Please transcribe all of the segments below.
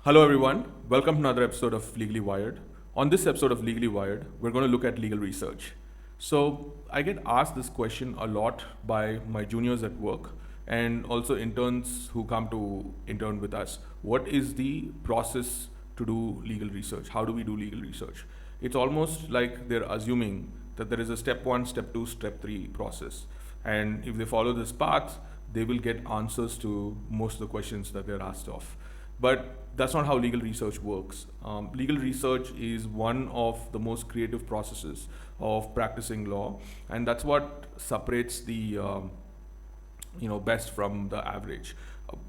Hello, everyone. Welcome to another episode of Legally Wired. On this episode of Legally Wired, we're going to look at legal research. So, I get asked this question a lot by my juniors at work and also interns who come to intern with us. What is the process to do legal research? How do we do legal research? It's almost like they're assuming that there is a step one, step two, step three process. And if they follow this path, they will get answers to most of the questions that they're asked of. But that's not how legal research works. Legal research is one of the most creative processes of practicing law, and that's what separates the best from the average.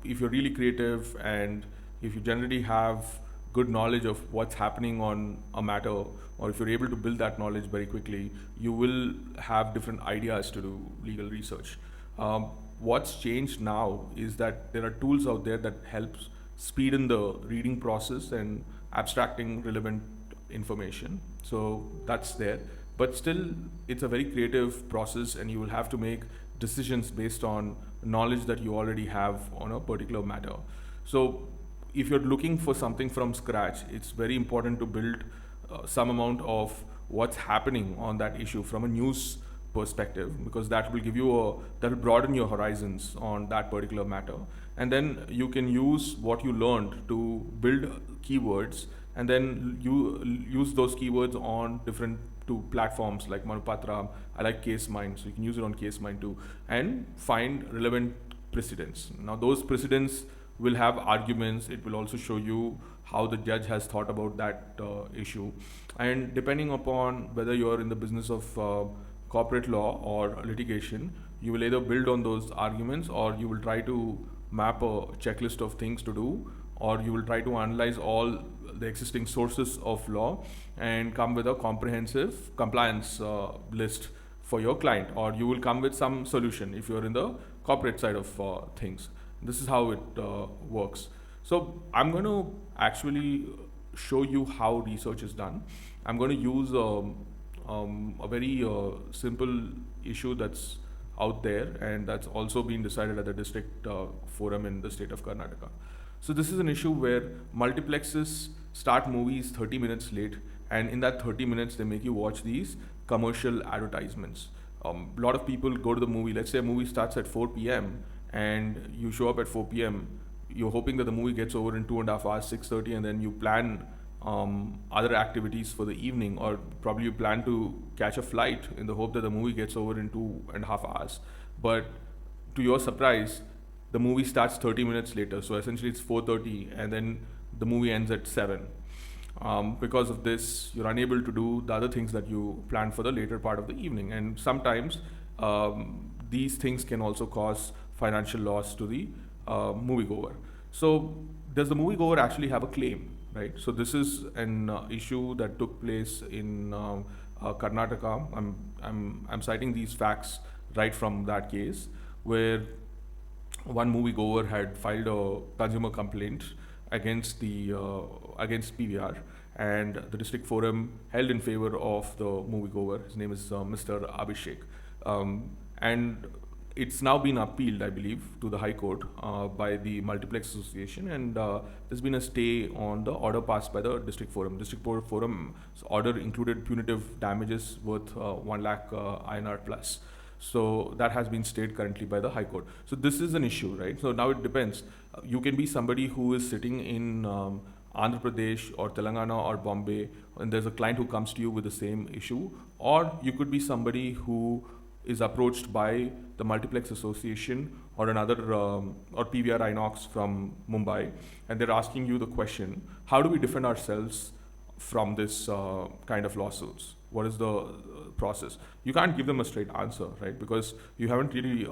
If you're really creative and if you generally have good knowledge of what's happening on a matter, or if you're able to build that knowledge very quickly, you will have different ideas to do legal research. What's changed now is that there are tools out there that helps speed in the reading process and abstracting relevant information. So that's there. But still, it's a very creative process, and you will have to make decisions based on knowledge that you already have on a particular matter. So if you're looking for something from scratch, it's very important to build some amount of what's happening on that issue from a news perspective, because that will broaden your horizons on that particular matter, and then you can use what you learned to build keywords, and then you use those keywords on different two platforms like Manupatra. I like CaseMind, so you can use it on CaseMind too, and find relevant precedents. Now those precedents will have arguments. It will also show you how the judge has thought about that issue, and depending upon whether you're in the business of corporate law or litigation, you will either build on those arguments, or you will try to map a checklist of things to do, or you will try to analyze all the existing sources of law and come with a comprehensive compliance list for your client, or you will come with some solution if you're in the corporate side of things. This is how it works. So I'm going to actually show you how research is done. I'm going to use a very simple issue that's out there, and that's also been decided at the district forum in the state of Karnataka. So this is an issue where multiplexes start movies 30 minutes late, and in that 30 minutes they make you watch these commercial advertisements. A lot of people go to the movie. Let's say a movie starts at 4 p.m. and you show up at 4 p.m. You're hoping that the movie gets over in 2.5 hours, 6:30, and then you plan other activities for the evening, or probably you plan to catch a flight in the hope that the movie gets over in 2.5 hours. But to your surprise, the movie starts 30 minutes later. So essentially, it's 4:30, and then the movie ends at 7. Because of this, you're unable to do the other things that you planned for the later part of the evening, and sometimes these things can also cause financial loss to the moviegoer. So, does the moviegoer actually have a claim? Right. So this is an issue that took place in Karnataka. I'm citing these facts right from that case, where one moviegoer had filed a consumer complaint against the against PVR, and the district forum held in favor of the moviegoer. His name is Mr. Abhishek, and it's now been appealed, I believe, to the High Court by the Multiplex Association, and there's been a stay on the order passed by the District Forum. Forum's order included punitive damages worth 1 lakh INR plus. So that has been stayed currently by the High Court. So this is an issue, right? So now it depends. You can be somebody who is sitting in Andhra Pradesh or Telangana or Bombay, and there's a client who comes to you with the same issue, or you could be somebody who is approached by the Multiplex Association or another or PVR Inox from Mumbai, and they're asking you the question: how do we defend ourselves from this kind of lawsuits? What is the process? You can't give them a straight answer, right? Because you haven't really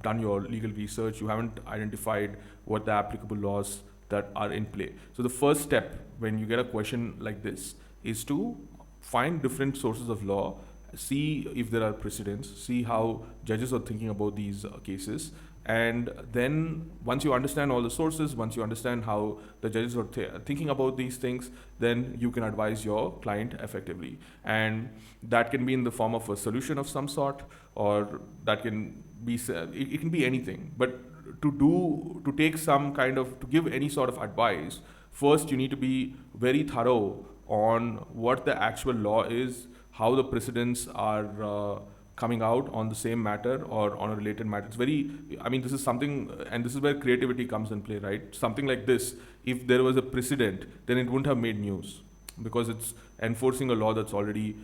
done your legal research. You haven't identified what the applicable laws that are in play. So the first step when you get a question like this is to find different sources of law, see if there are precedents, see how judges are thinking about these cases, and then once you understand all the sources, once you understand how the judges are thinking about these things, then you can advise your client effectively. And that can be in the form of a solution of some sort, or that can be it can be anything. But to take some kind of, to give any sort of advice, first you need to be very thorough on what the actual law is, how the precedents are coming out on the same matter or on a related matter. It's very, I mean, this is something, and this is where creativity comes in play, right? Something like this, if there was a precedent, then it wouldn't have made news because it's enforcing a law that's already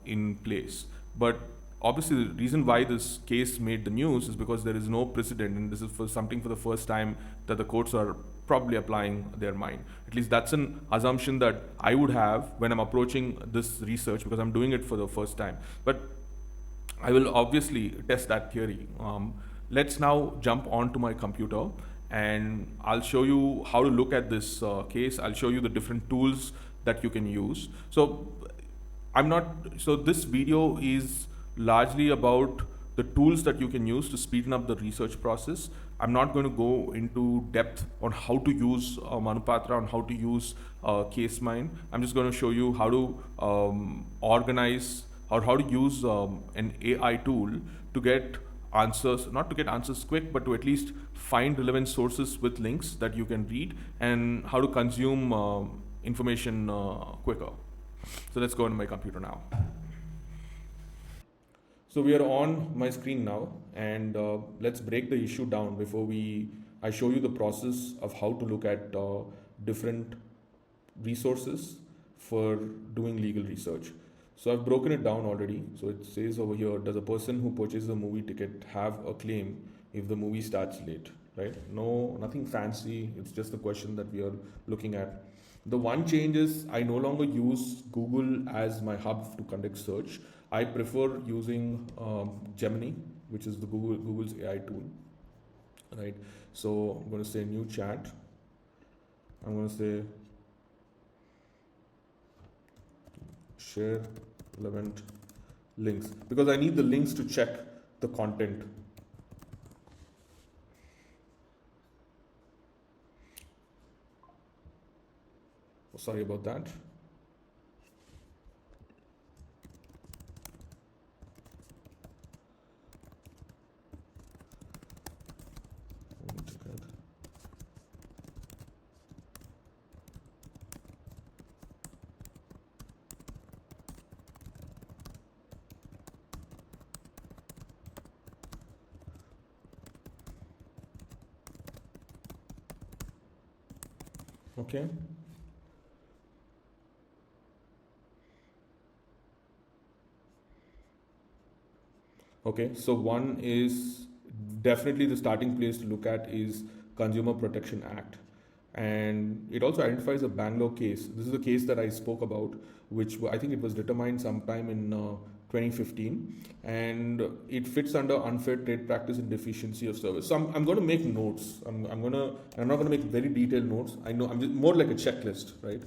in place. But obviously, the reason why this case made the news is because there is no precedent, and this is for something for the first time that the courts are probably applying their mind. At least that's an assumption that I would have when I'm approaching this research because I'm doing it for the first time. But I will obviously test that theory. Let's now jump onto my computer and I'll show you how to look at this case. I'll show you the different tools that you can use. So this video is largely about the tools that you can use to speeden up the research process. I'm not going to go into depth on how to use Manupatra, on how to use CaseMine. I'm just going to show you how to organize or how to use an AI tool to get answers, not to get answers quick, but to at least find relevant sources with links that you can read, and how to consume information quicker. So let's go into my computer now. So we are on my screen now, and let's break the issue down before I show you the process of how to look at different resources for doing legal research. So I've broken it down already. So it says over here, does a person who purchases a movie ticket have a claim if the movie starts late, right? No, nothing fancy. It's just the question that we are looking at. The one change is I no longer use Google as my hub to conduct search. I prefer using Gemini, which is the Google's AI tool, right? So I'm going to say new chat. I'm going to say share relevant links because I need the links to check the content. Oh, sorry about that. Okay. Okay, so one is definitely the starting place to look at is Consumer Protection Act. And it also identifies a Bangalore case. This is a case that I spoke about, which I think it was determined sometime in 2015, and it fits under unfair trade practice and deficiency of service. So I'm going to make notes. I'm not going to make very detailed notes. I know I'm just more like a checklist, right?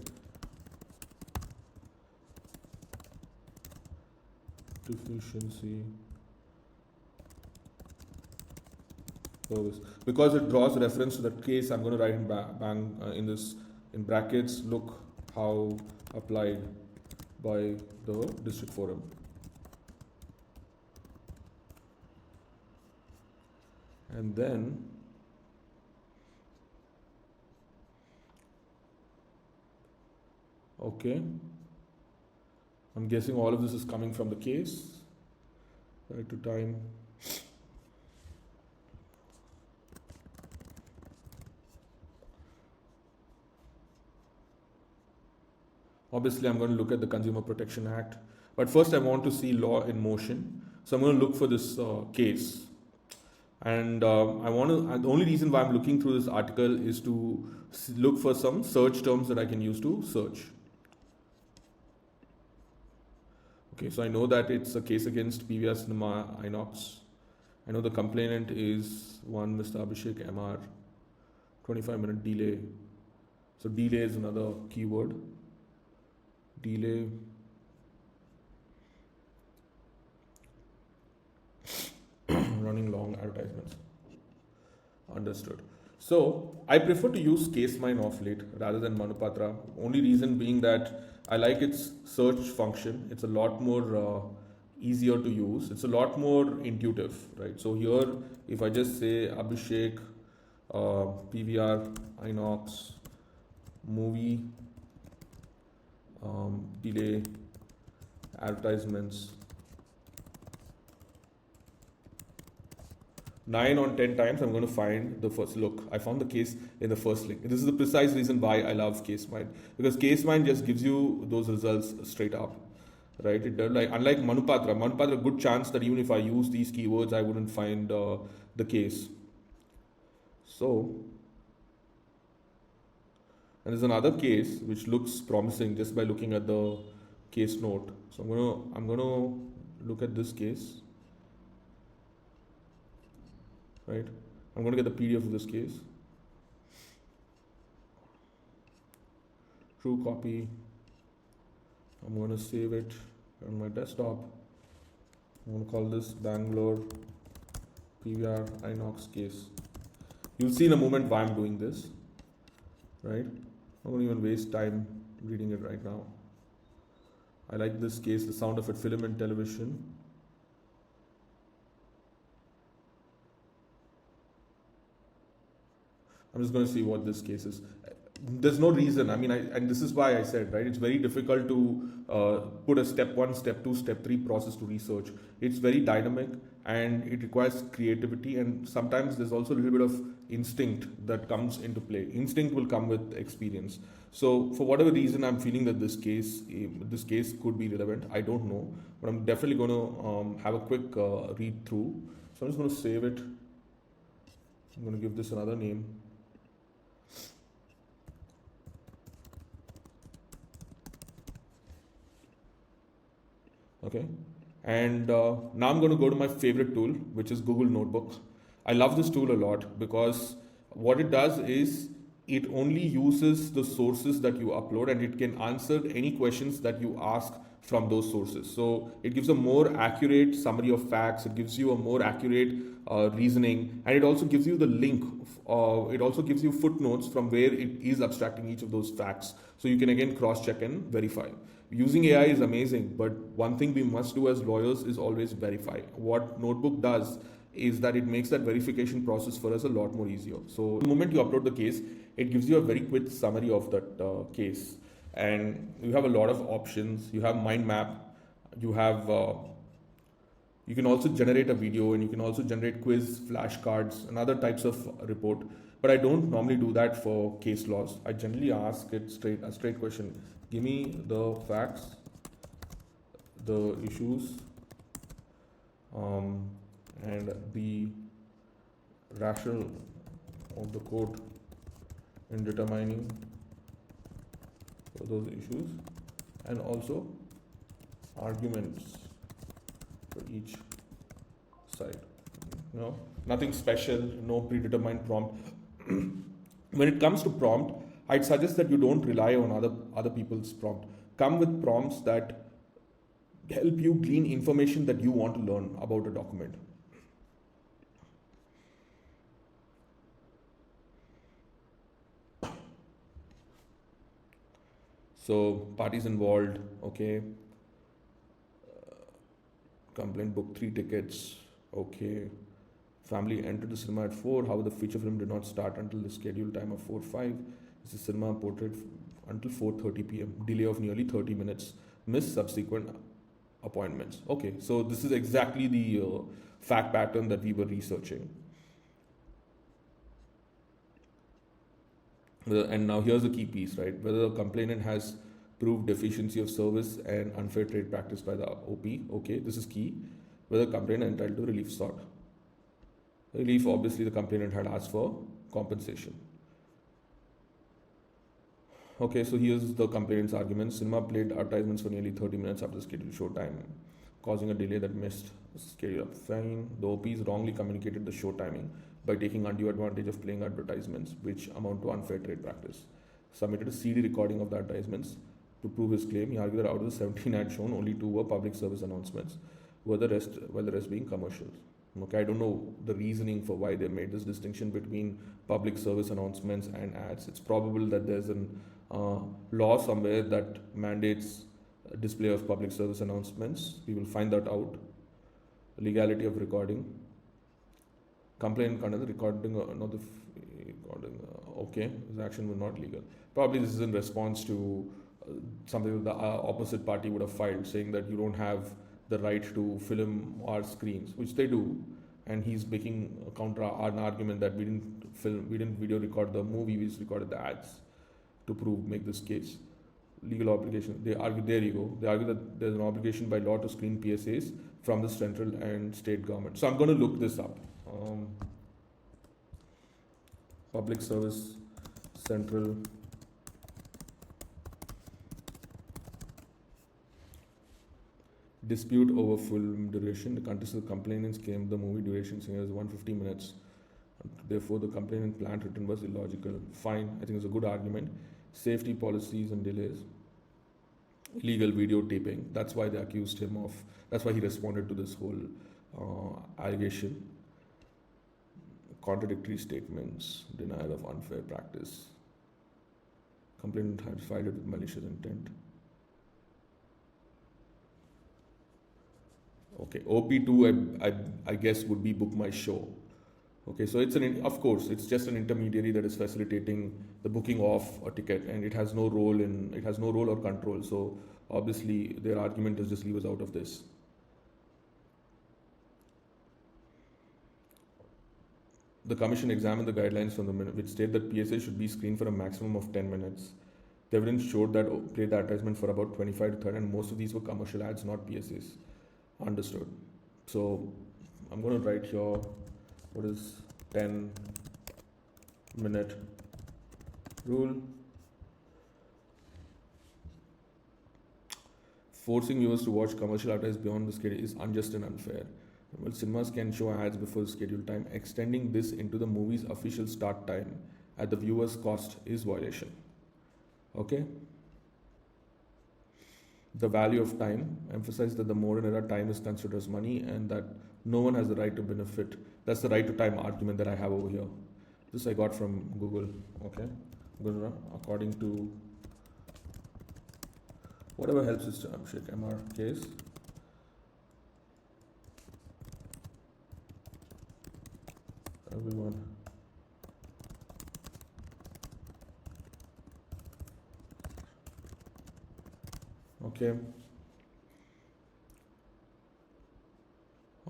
Deficiency service, because it draws reference to that case. I'm going to write in brackets. Look how applied by the district forum. And then okay, I'm guessing all of this is coming from the case. Right to time. Obviously, I'm going to look at the Consumer Protection Act, but first I want to see law in motion. So I'm going to look for this case, and the only reason why I'm looking through this article is to look for some search terms that I can use to search. Okay, so I know that it's a case against PVR Cinema Inox. I know the complainant is one Mr. Abhishek MR. 25-minute delay. So delay is another keyword. Delay. Running long advertisements. Understood. So I prefer to use CaseMine off late rather than Manupatra. Only reason being that I like its search function. It's a lot more easier to use. It's a lot more intuitive, right? So here, if I just say Abhishek, PVR, Inox, movie, delay, advertisements, 9 on 10 times, I'm going to find the first. Look, I found the case in the first link. This is the precise reason why I love CaseMind, because CaseMind just gives you those results straight up, right? It does, like, unlike Manupatra, good chance that even if I use these keywords, I wouldn't find the case. So, and there's another case which looks promising just by looking at the case note. So I'm gonna look at this case, right? I'm gonna get the PDF of this case. True copy. I'm gonna save it on my desktop. I'm gonna call this Bangalore PVR Inox case. You'll see in a moment why I'm doing this, right? I won't even waste time reading it right now. I like this case, the sound of it, film and television. I'm just going to see what this case is. There's no reason. I mean, and this is why I said, right, it's very difficult to put a step 1, step 2, step 3 process to research. It's very dynamic and it requires creativity, and sometimes there's also a little bit of instinct that comes into play. Instinct will come with experience. So for whatever reason, I'm feeling that this case could be relevant. I don't know, but I'm definitely going to have a quick read through. So I'm just going to save it. I'm going to give this another name. Okay, and now I'm going to go to my favorite tool, which is Google Notebook. I love this tool a lot because what it does is it only uses the sources that you upload, and it can answer any questions that you ask from those sources. So it gives a more accurate summary of facts, it gives you a more accurate reasoning, and it also gives you the link. It also gives you footnotes from where it is abstracting each of those facts. So you can again cross check and verify. Using AI is amazing, but one thing we must do as lawyers is always verify. What Notebook does is that it makes that verification process for us a lot more easier. So the moment you upload the case, it gives you a very quick summary of that case. And you have a lot of options. You have mind map, you have you can also generate a video, and you can also generate quiz, flashcards, and other types of report. But I don't normally do that for case laws. I generally ask it a straight question. Give me the facts, the issues, and the rationale of the court in determining those issues, and also arguments for each side. No, nothing special, no predetermined prompt. When it comes to prompt, I'd suggest that you don't rely on other people's prompt. Come with prompts that help you glean information that you want to learn about a document. So parties involved, okay. Complaint booked 3 tickets, okay. Family entered the cinema at 4. How the feature film did not start until the scheduled time of 4:05. This is cinema portrayed until 4:30 p.m. Delay of nearly 30 minutes. Missed subsequent appointments. Okay, so this is exactly the fact pattern that we were researching. And now here's the key piece, right? Whether the complainant has proved deficiency of service and unfair trade practice by the OP. Okay, this is key. Whether the complainant entitled to relief sought. Relief, obviously the complainant had asked for compensation. Okay, so here's the complainant's argument. Cinema played advertisements for nearly 30 minutes after the scheduled show time, causing a delay that missed schedule. Fine. The OPs wrongly communicated the show timing by taking undue advantage of playing advertisements, which amount to unfair trade practice. Submitted a CD recording of the advertisements to prove his claim. He argued that out of the 17 ads shown, only 2 were public service announcements, while the rest being commercials. Okay, I don't know the reasoning for why they made this distinction between public service announcements and ads. It's probable that there's an law somewhere that mandates display of public service announcements. We will find that out. Legality of recording. Complaint under the recording, not the recording. Okay, this action was not legal. Probably this is in response to something that the opposite party would have filed, saying that you don't have the right to film our screens, which they do. And he's making a counter an argument that we didn't video record the movie, we just recorded the ads to make this case. Legal obligation. They argue, there you go. They argue that there's an obligation by law to screen PSAs from the central and state government. So I'm going to look this up. Public Service Central dispute over film duration. The contested complainants claimed the movie duration saying as 150 minutes. Therefore, the complainant plan written was illogical. Fine, I think it's a good argument. Safety policies and delays. Illegal videotaping. That's why they accused him of. That's why he responded to this whole allegation. Contradictory statements. Denial of unfair practice. Complainant had filed it with malicious intent. Okay, OP2 I guess would be Book My Show. Okay, so of course it's just an intermediary that is facilitating the booking of a ticket, and it has no role or control. So obviously their argument is just leave us out of this. The commission examined the guidelines from the minute which state that PSA should be screened for a maximum of 10 minutes. The evidence showed that played the advertisement for about 25 to 30, and most of these were commercial ads, not PSAs. Understood. So I'm going to write here what is 10-minute rule. Forcing viewers to watch commercial advertisements beyond the schedule is unjust and unfair. Well, cinemas can show ads before the scheduled time. Extending this into the movie's official start time at the viewer's cost is violation. Okay? The value of time. Emphasize that the modern era time is considered as money and that no one has the right to benefit. That's the right to time argument that I have over here. This I got from Google. Okay? According to whatever helps is MR case. Everyone. Okay.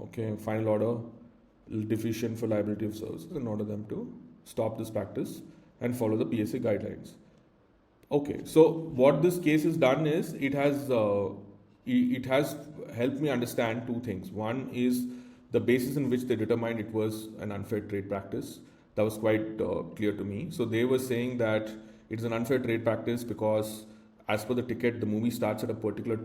Okay, final order, deficient for liability of services, and order them to stop this practice and follow the PSA guidelines. Okay, so what this case has done is it has helped me understand two things. One is the basis in which they determined it was an unfair trade practice. That was quite clear to me. So they were saying that it's an unfair trade practice because as per the ticket, the movie starts at a particular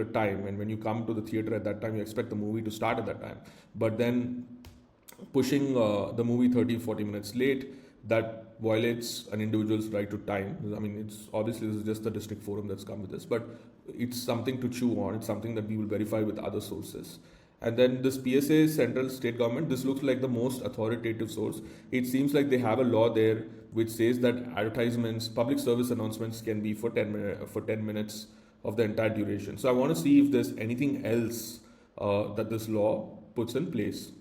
time, and when you come to the theater at that time, you expect the movie to start at that time. But then pushing the movie 30-40 minutes late, that violates an individual's right to time. I mean, it's obviously this is just the district forum that's come with this, but it's something to chew on. It's something that we will verify with other sources. And then this PSA central state government, this looks like the most authoritative source. It seems like they have a law there which says that advertisements, public service announcements can be for 10 minutes of the entire duration. So I want to see if there's anything else that this law puts in place,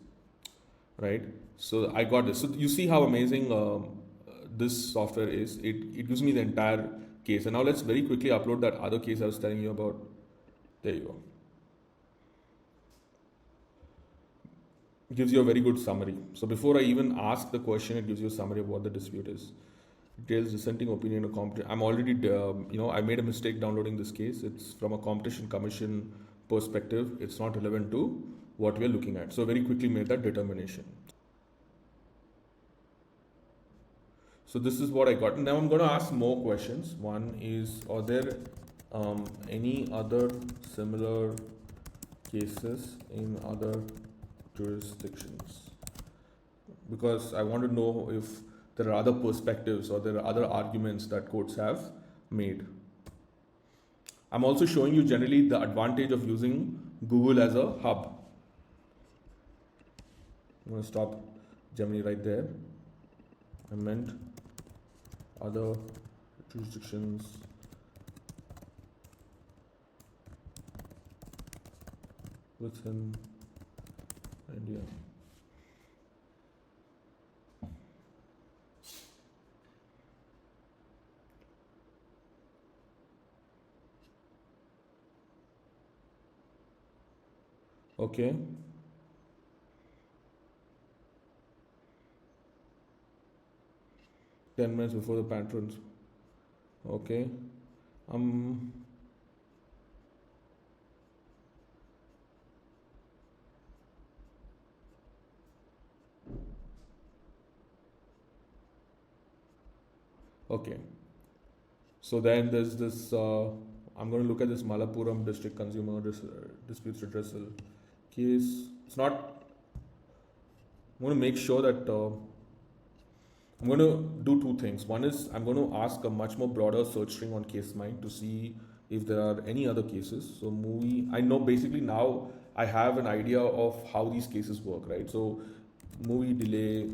right? So I got this. So you see how amazing this software is. It gives me the entire case. And now let's very quickly upload that other case I was telling you about. There you go. It gives you a very good summary. So before I even ask the question, it gives you a summary of what the dispute is. Details dissenting opinion of competition. I'm already, I made a mistake downloading this case. It's from a competition commission perspective. It's not relevant to what we are looking at. So very quickly made that determination. So this is what I got. Now I'm going to ask more questions. One is, are there any other similar cases in other jurisdictions? Because I want to know if there are other perspectives or there are other arguments that courts have made. I'm also showing you generally the advantage of using Google as a hub. I'm going to stop Gemini right there. I meant other jurisdictions within India. Okay. 10 minutes before the patrons. Okay. Um. Okay. So then there's this. I'm going to look at this Malappuram District Consumer Disputes Redressal case. It's not. I'm going to make sure that I'm going to do two things. One is I'm going to ask a much more broader search string on CaseMind to see if there are any other cases. So movie, I know basically now I have an idea of how these cases work, right? So movie delay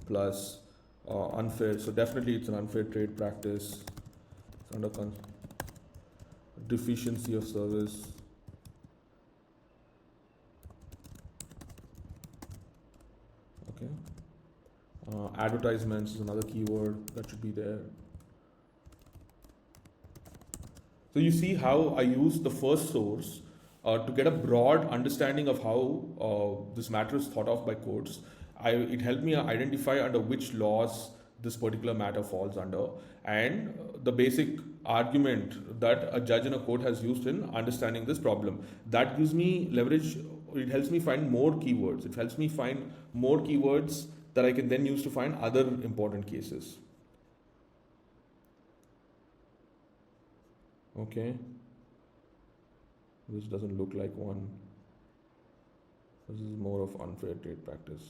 plus unfair. So definitely it's an unfair trade practice. It's under deficiency of service. Okay. Advertisements is another keyword that should be there. So you see how I use the first source to get a broad understanding of how this matter is thought of by courts. It helped me identify under which laws this particular matter falls under, and the basic argument that a judge in a court has used in understanding this problem. That gives me leverage. It helps me find more keywords. It helps me find more keywords that I can then use to find other important cases. Okay, this doesn't look like one. This is more of unfair trade practice.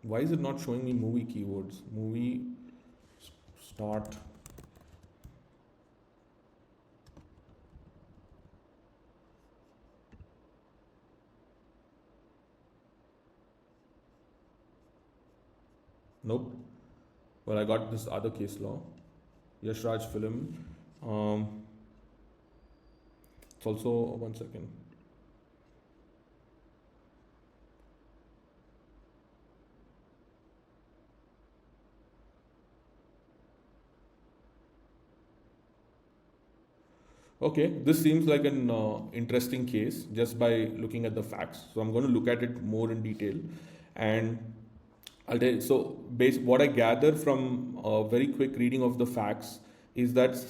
Why is it not showing me movie keywords? Movie start. Nope. Well, I got this other case law. Yash Raj film. It's also 1 second. Okay, this seems like an interesting case just by looking at the facts. So I'm going to look at it more in detail, and I'll tell you. So, what I gather from a very quick reading of the facts is that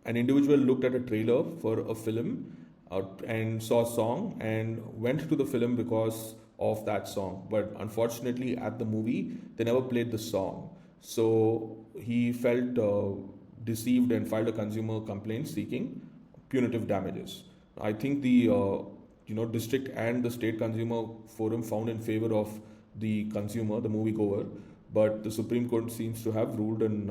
an individual looked at a trailer for a film and saw a song and went to the film because of that song. But unfortunately, at the movie, they never played the song. So he felt deceived and filed a consumer complaint seeking punitive damages. I think the district and the state consumer forum found in favor of the consumer, the moviegoer, but the Supreme Court seems to have ruled in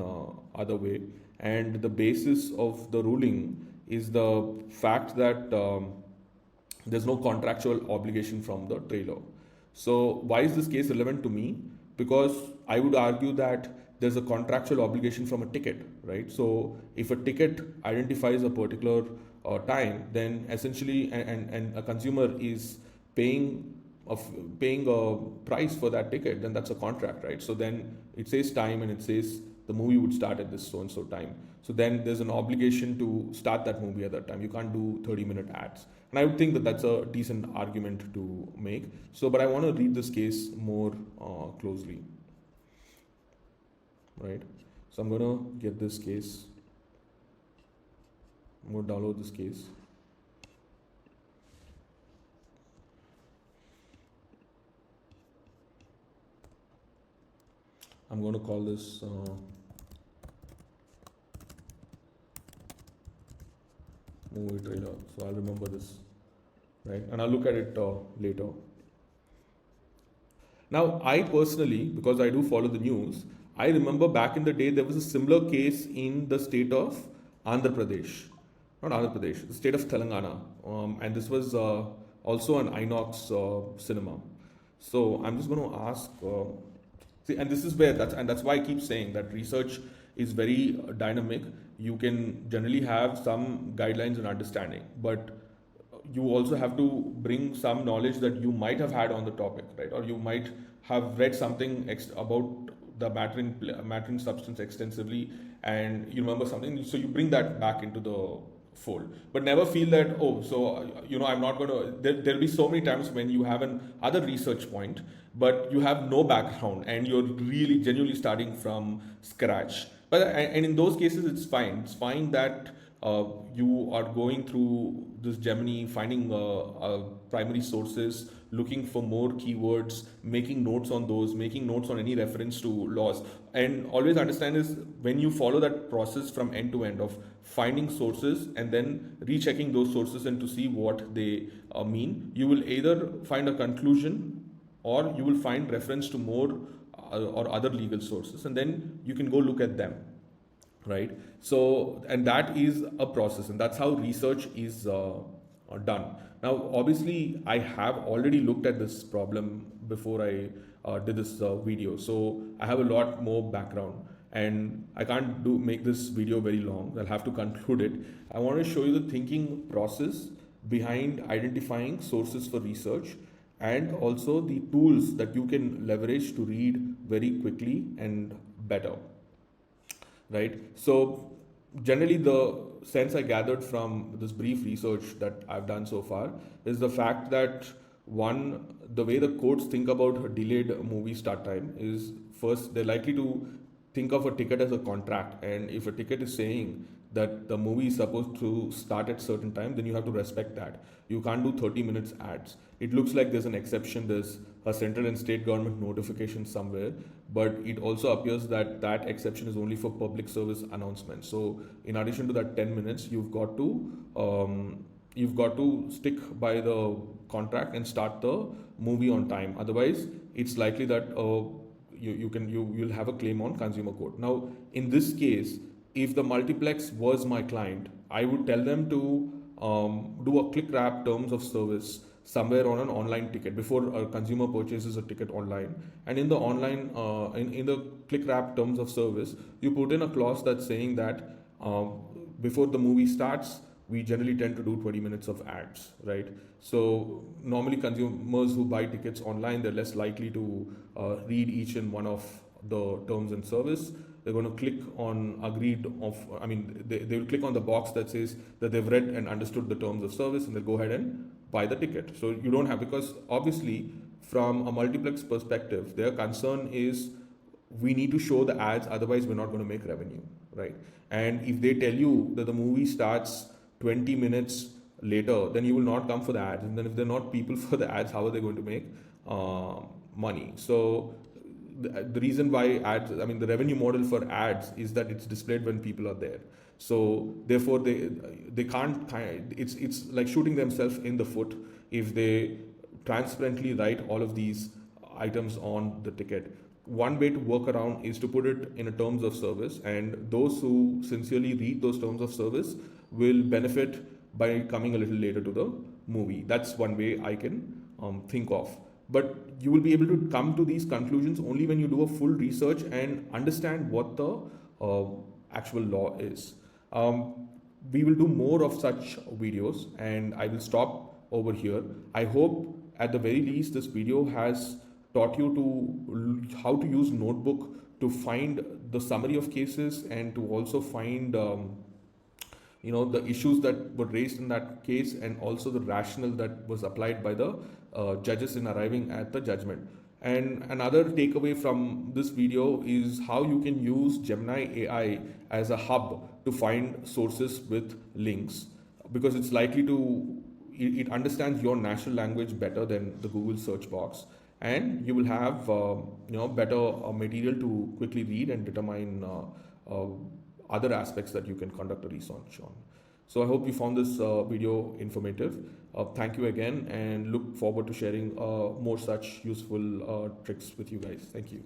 other way. And the basis of the ruling is the fact that there's no contractual obligation from the trailer. So why is this case relevant to me? Because I would argue that there's a contractual obligation from a ticket, right? So if a ticket identifies a particular time, then essentially, and a consumer is paying a price for that ticket, then that's a contract, right? So then it says time and it says the movie would start at this so and so time. So then there's an obligation to start that movie at that time. You can't do 30-minute ads. And I would think that that's a decent argument to make. So, but I want to read this case more closely, right? So I'm going to get this case. I'm going to download this case. I'm going to call this movie trailer. So I'll remember this, right? And I'll look at it later. Now, I personally, because I do follow the news, I remember back in the day there was a similar case in the state of Andhra Pradesh. Not Andhra Pradesh, the state of Telangana. And this was also an Inox cinema. So I'm just going to ask. See, and this is where that's why I keep saying that research is very dynamic. You can generally have some guidelines and understanding, but you also have to bring some knowledge that you might have had on the topic, right? Or you might have read something about the mattering substance extensively, and you remember something, so you bring that back into the fold. But never feel that, oh, so I'm not going to. There'll be so many times when you have an other research point, but you have no background and you're really genuinely starting from scratch. But and in those cases, it's fine. It's fine that you are going through this Gemini, finding primary sources, looking for more keywords, making notes on those, making notes on any reference to laws. And always understand is when you follow that process from end to end of finding sources and then rechecking those sources and to see what they mean, you will either find a conclusion or you will find reference to more or other legal sources, and then you can go look at them, right? So, and that is a process, and that's how research is done. Now obviously I have already looked at this problem before I did this video, so I have a lot more background, and I can't make this video very long. I'll have to conclude it. I want to show you the thinking process behind identifying sources for research, and also the tools that you can leverage to read very quickly and better, right? So generally the sense I gathered from this brief research that I've done so far is the fact that one, the way the courts think about a delayed movie start time is, first, they're likely to think of a ticket as a contract, and if a ticket is saying that the movie is supposed to start at certain time, then you have to respect that. You can't do 30 minutes ads. It looks like there's an exception, there's a central and state government notification somewhere, but it also appears that that exception is only for public service announcements. So in addition to that 10 minutes, you've got to stick by the contract and start the movie on time. Otherwise, it's likely that you'll have a claim on consumer court. Now, in this case, if the multiplex was my client, I would tell them to do a click wrap terms of service somewhere on an online ticket before a consumer purchases a ticket online. And in the online, in the click wrap terms of service, you put in a clause that's saying that before the movie starts, we generally tend to do 20 minutes of ads, right? So normally consumers who buy tickets online, they're less likely to read each and one of the terms and service. They're going to click on they will click on the box that says that they've read and understood the terms of service, and they'll go ahead and buy the ticket. So you don't have, because obviously from a multiplex perspective, their concern is we need to show the ads, otherwise we're not going to make revenue, right? And if they tell you that the movie starts 20 minutes later, then you will not come for the ads. And then if they're not people for the ads, how are they going to make money? So the reason why ads, the revenue model for ads is that it's displayed when people are there. So therefore they can't, it's like shooting themselves in the foot if they transparently write all of these items on the ticket. One way to work around is to put it in a terms of service, and those who sincerely read those terms of service will benefit by coming a little later to the movie. That's one way I can think of. But you will be able to come to these conclusions only when you do a full research and understand what the actual law is. We will do more of such videos, and I will stop over here. I hope at the very least this video has taught you to how to use Notebook to find the summary of cases, and to also find the issues that were raised in that case, and also the rationale that was applied by the judges in arriving at the judgment. And another takeaway from this video is how you can use Gemini AI as a hub to find sources with links, because it's likely to, it understands your natural language better than the Google search box, and you will have better material to quickly read and determine other aspects that you can conduct a research on. So I hope you found this video informative. Thank you again, and look forward to sharing more such useful tricks with you guys. Thank you.